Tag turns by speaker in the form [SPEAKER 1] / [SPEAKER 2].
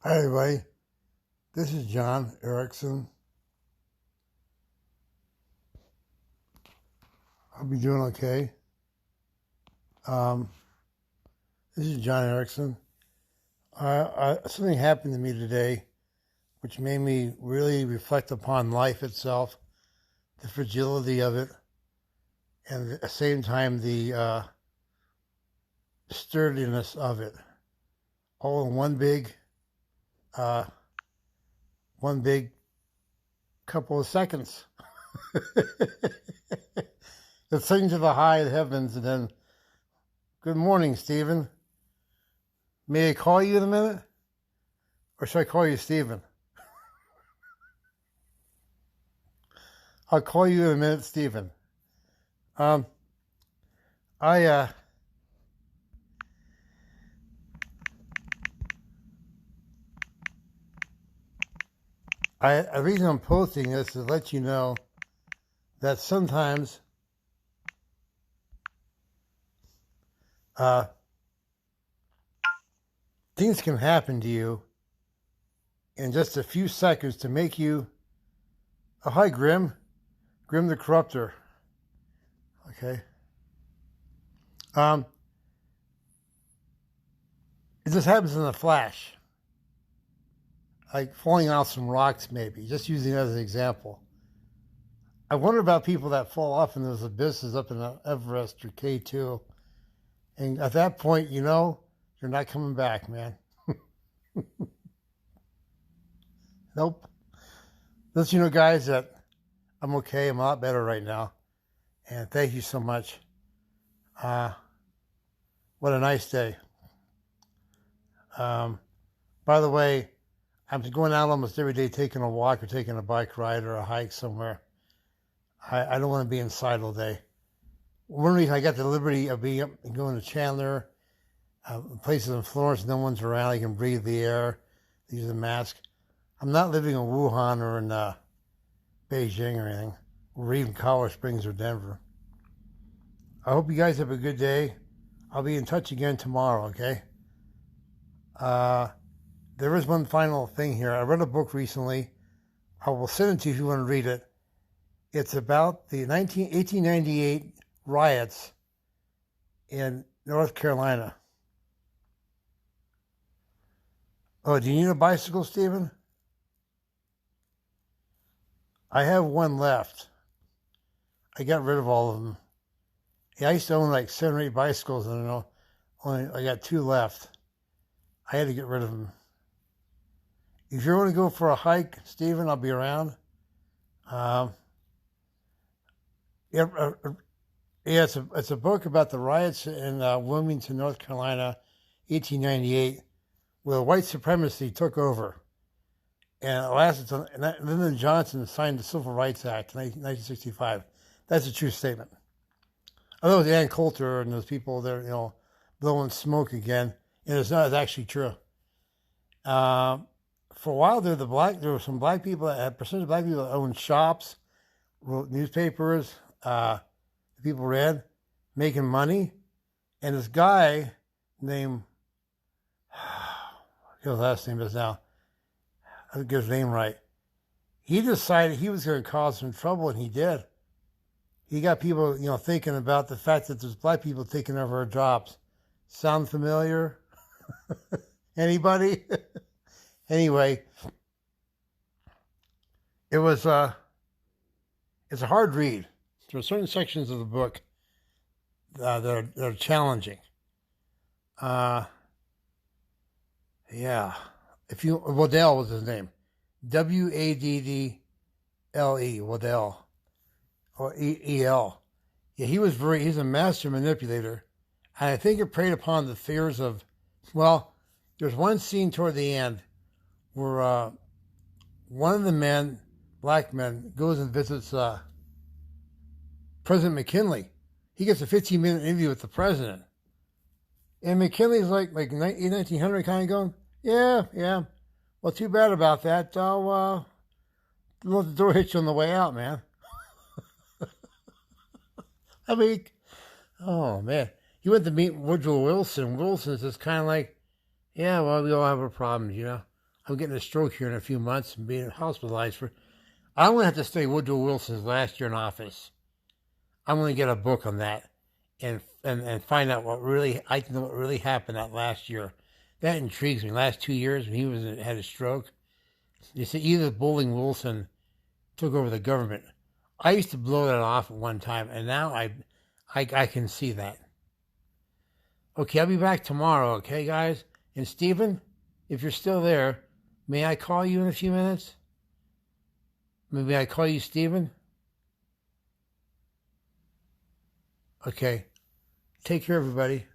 [SPEAKER 1] Hi, everybody. This is John Erickson. Hope you're doing okay. Um, this is John Erickson. Something happened to me today which made me really reflect upon life itself, the fragility of it, and at the same time, the sturdiness of it. All in uh, one big couple of seconds. The thing to the high heavens, and then, good morning, Stephen. May I call you in a minute? Or should I call you Stephen? I'll call you in a minute, Stephen. Um, I, uh, the reason I'm posting this is to let you know that sometimes things can happen to you in just a few seconds to make you, oh, hi, Grim the Corruptor. Okay. It just happens in a flash. Like falling off some rocks, maybe, just using it as an example. I wonder about people that fall off in those abysses up in Everest or K2. And at that point, you're not coming back, man. Nope. Let you know, guys, that I'm okay. I'm a lot better right now. And thank you so much. What a nice day. By the way, I'm going out almost every day taking a walk or taking a bike ride or a hike somewhere. I don't want to be inside all day. One reason I got the liberty of being up and going to Chandler, places in Florence, no one's around. I can breathe the air, use a mask. I'm not living in Wuhan or in Beijing or anything, or even Colorado Springs or Denver. I hope you guys have a good day. I'll be in touch again tomorrow, okay? There is one final thing here. I read a book recently. I will send it to you if you want to read it. It's about the 1898 riots in North Carolina. Oh, do you need a bicycle, Stephen? I have one left. I got rid of all of them. Yeah, I used to own like 7 or 8 bicycles, and I got 2 left. I had to get rid of them. If you want to go for a hike, Stephen, I'll be around. It's a book about the riots in Wilmington, North Carolina, 1898, where white supremacy took over. And it lasted until Lyndon Johnson signed the Civil Rights Act in 1965. That's a true statement. Although it was Ann Coulter and those people there, blowing smoke again, and it's not actually true. For a while there were some black people, a percentage of black people that owned shops, wrote newspapers, people read, making money. And this guy named, his last name is now, I don't get his name right. He decided he was going to cause some trouble, and he did. He got people, thinking about the fact that there's black people taking over our jobs. Sound familiar? Anybody? Anyway, it's a hard read. There are certain sections of the book that are challenging. Yeah. Waddell was his name. Waddle, Waddell, or E-L. Yeah, he's a master manipulator. And I think it preyed upon the fears of, there's one scene toward the end where one of the black men, goes and visits President McKinley. He gets a 15-minute interview with the president. And McKinley's like 1900 kind of going, yeah. Well, too bad about that. I'll let the door hit you on the way out, man. I mean, oh, man. He went to meet Woodrow Wilson. Wilson's just kind of like, yeah, well, we all have our problems, I'm getting a stroke here in a few months and being hospitalized for. I'm going to have to study Woodrow Wilson's last year in office. I'm going to get a book on that and find out what really, I know what really happened that last year. That intrigues me. Last 2 years when he had a stroke, they said either Bowling Wilson took over the government. I used to blow that off at one time, and now I can see that. Okay, I'll be back tomorrow, okay, guys? And Stephen, if you're still there, may I call you in a few minutes? Maybe I call you Stephen? Okay. Take care, everybody.